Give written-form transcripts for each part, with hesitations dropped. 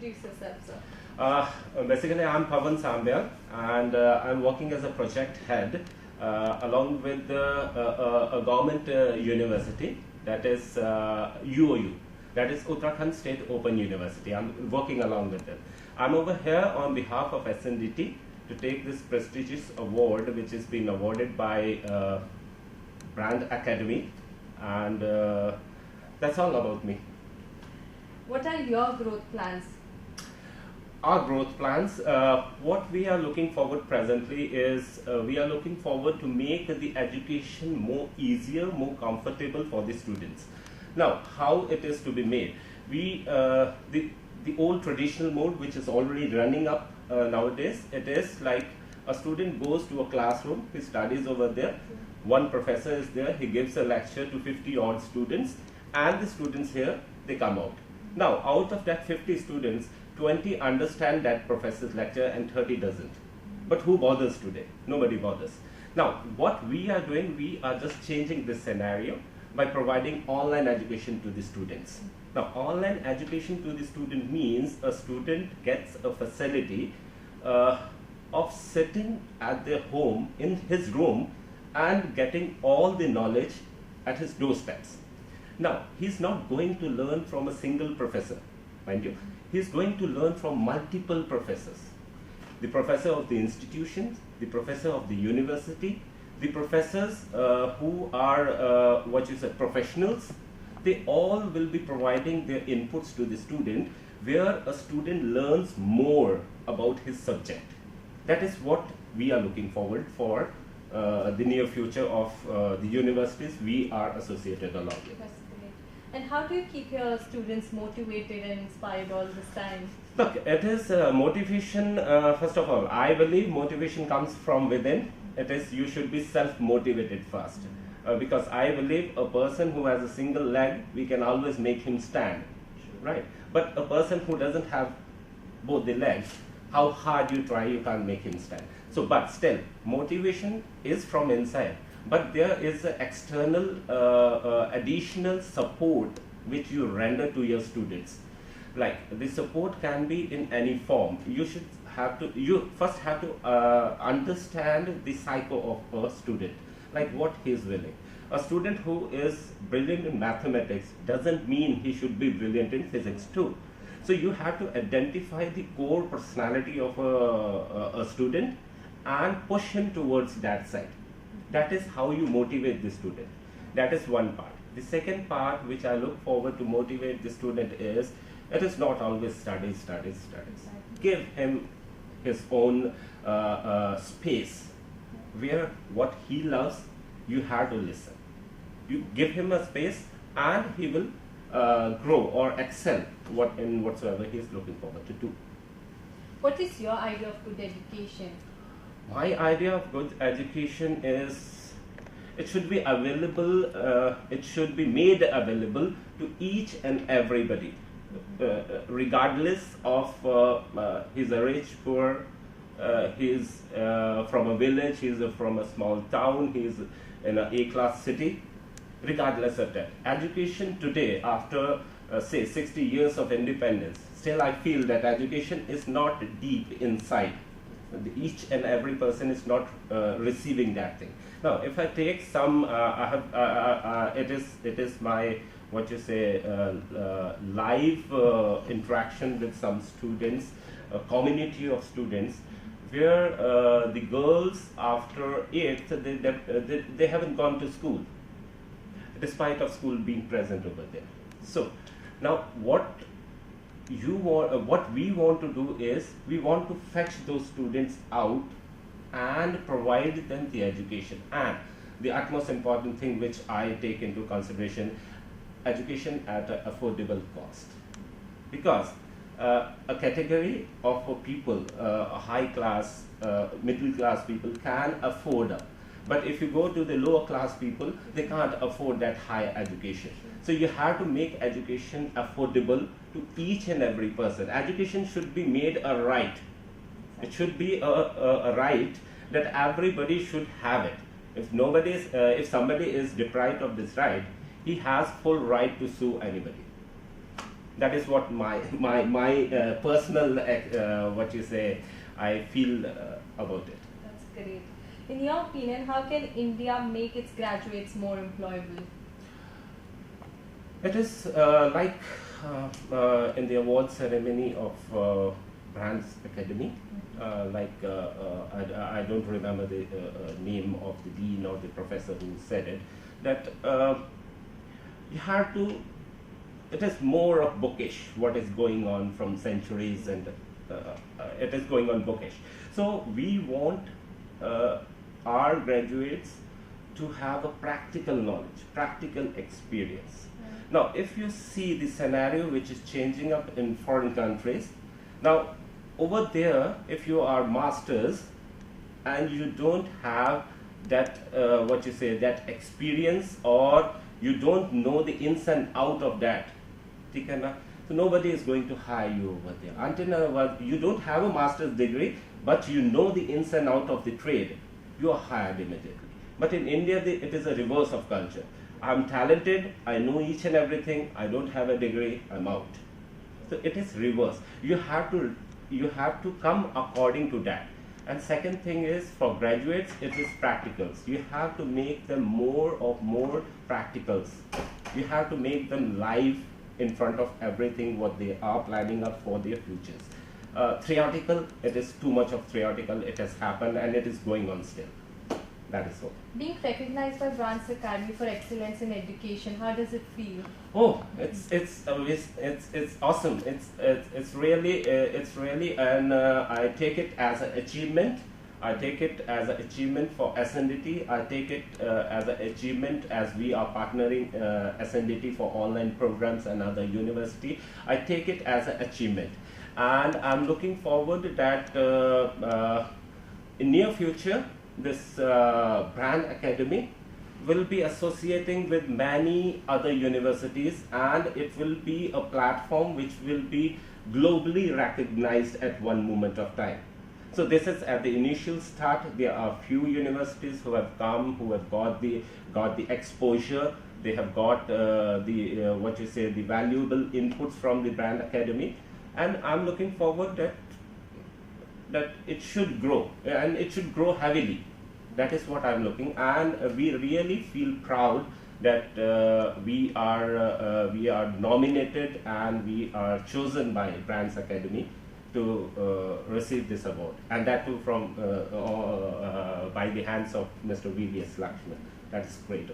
introduce yourself, sir. Basically, I'm Pavan Sambhya, and I'm working as a project head along with a government university, that is UOU, that is Uttarakhand State Open University. I'm working along with them. I'm over here on behalf of SNDT to take this prestigious award, which is being awarded by Brand Academy, and that's all about me. What are your growth plans? Our growth plans, what we are looking forward presently is we are looking forward to make the education more easier, more comfortable for the students. Now, how it is to be made? We the old traditional mode, which is already running up nowadays, it is like a student goes to a classroom, he studies over there, one professor is there, he gives a lecture to 50 odd students, and the students here, they come out. Now, out of that 50 students, 20 understand that professor's lecture and 30 doesn't. But who bothers today? Nobody bothers. Now, what we are doing, we are just changing this scenario by providing online education to the students. Now, online education to the student means a student gets a facility of sitting at their home, in his room, and getting all the knowledge at his doorsteps. Now, he's not going to learn from a single professor, mind you. He's going to learn from multiple professors. The professor of the institutions, the professor of the university, the professors who are professionals, they all will be providing their inputs to the student, where a student learns more about his subject. That is what we are looking forward for the near future of the universities we are associated along with. That's great. And how do you keep your students motivated and inspired all this time? Look, it is motivation, first of all, I believe motivation comes from within. It is, you should be self-motivated first. Because I believe a person who has a single leg, we can always make him stand, right? But a person who doesn't have both the legs, how hard you try, you can't make him stand. So, but still, motivation is from inside. But there is an external additional support which you render to your students. Like, the support can be in any form. You first have to understand the psycho of a student, like what he is willing. A student who is brilliant in mathematics doesn't mean he should be brilliant in physics too. So you have to identify the core personality of a student and push him towards that side. That is how you motivate the student. That is one part. The second part which I look forward to motivate the student is, it is not always studies. Give him his own space, where what he loves, you have to listen. You give him a space and he will grow or excel in whatsoever he is looking forward to do. What is your idea of good education? My idea of good education is, it should be available, it should be made available to each and everybody, regardless of he's a rich, poor, he's from a village, he's from a small town, he's in an A-class city, regardless of that. Education today, after say 60 years of independence, still I feel that education is not deep inside. Each and every person is not receiving that thing. Now, if I take some, it is my live interaction with some students, a community of students, where the girls after 8th, they haven't gone to school, despite of school being present over there. So now what we want to do is, we want to fetch those students out and provide them the education. And the utmost important thing which I take into consideration, education at an affordable cost. Because a category of people, a high class, middle class people can afford it. But if you go to the lower class people, they can't afford that high education. So you have to make education affordable to each and every person. Education should be made a right. It should be a right that everybody should have it. If somebody is deprived of this right, he has full right to sue anybody. That is what my personal what you say I feel about it. That's great. In your opinion, how can India make its graduates more employable? It is in the award ceremony of Brands Academy. I don't remember the name of the dean or the professor who said it. That you have to. It is more of bookish. What is going on from centuries, and it is going on bookish. So we want our graduates to have a practical knowledge, practical experience. Now, if you see the scenario which is changing up in foreign countries, now over there, if you are masters and you don't have that what you say, that experience, or you don't know the ins and out of that, so nobody is going to hire you over there until you don't have a master's degree, but you know the ins and out of the trade, you are hired immediately. But in India, it is a reverse of culture. I'm talented, I know each and everything, I don't have a degree, I'm out. So it is reverse. You have to come according to that. And second thing is, for graduates, it is practicals. You have to make them more practicals. You have to make them live in front of everything what they are planning up for their futures. Theoretical, it is too much of theoretical. It has happened and it is going on still. That is all. Being recognized by Brands Academy for excellence in education, how does it feel? Oh, it's awesome. It's really, and I take it as an achievement. I take it as an achievement for SNDT. I take it as an achievement as we are partnering SNDT for online programs and other university. I take it as an achievement, and I'm looking forward that in near future this Brand Academy will be associating with many other universities, and it will be a platform which will be globally recognized at one moment of time. So this is at the initial start. There are few universities who have come, who have got the exposure. They have got what you say, the valuable inputs from the Brand Academy, and I'm looking forward that it should grow, and it should grow heavily. That is what I'm looking, and we really feel proud that we are nominated and we are chosen by Brands Academy to receive this award, and that too from by the hands of Mr. V.V.S. Lakshman. That is great.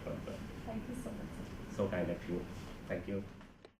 Thank you so much. So kind of you. Thank you.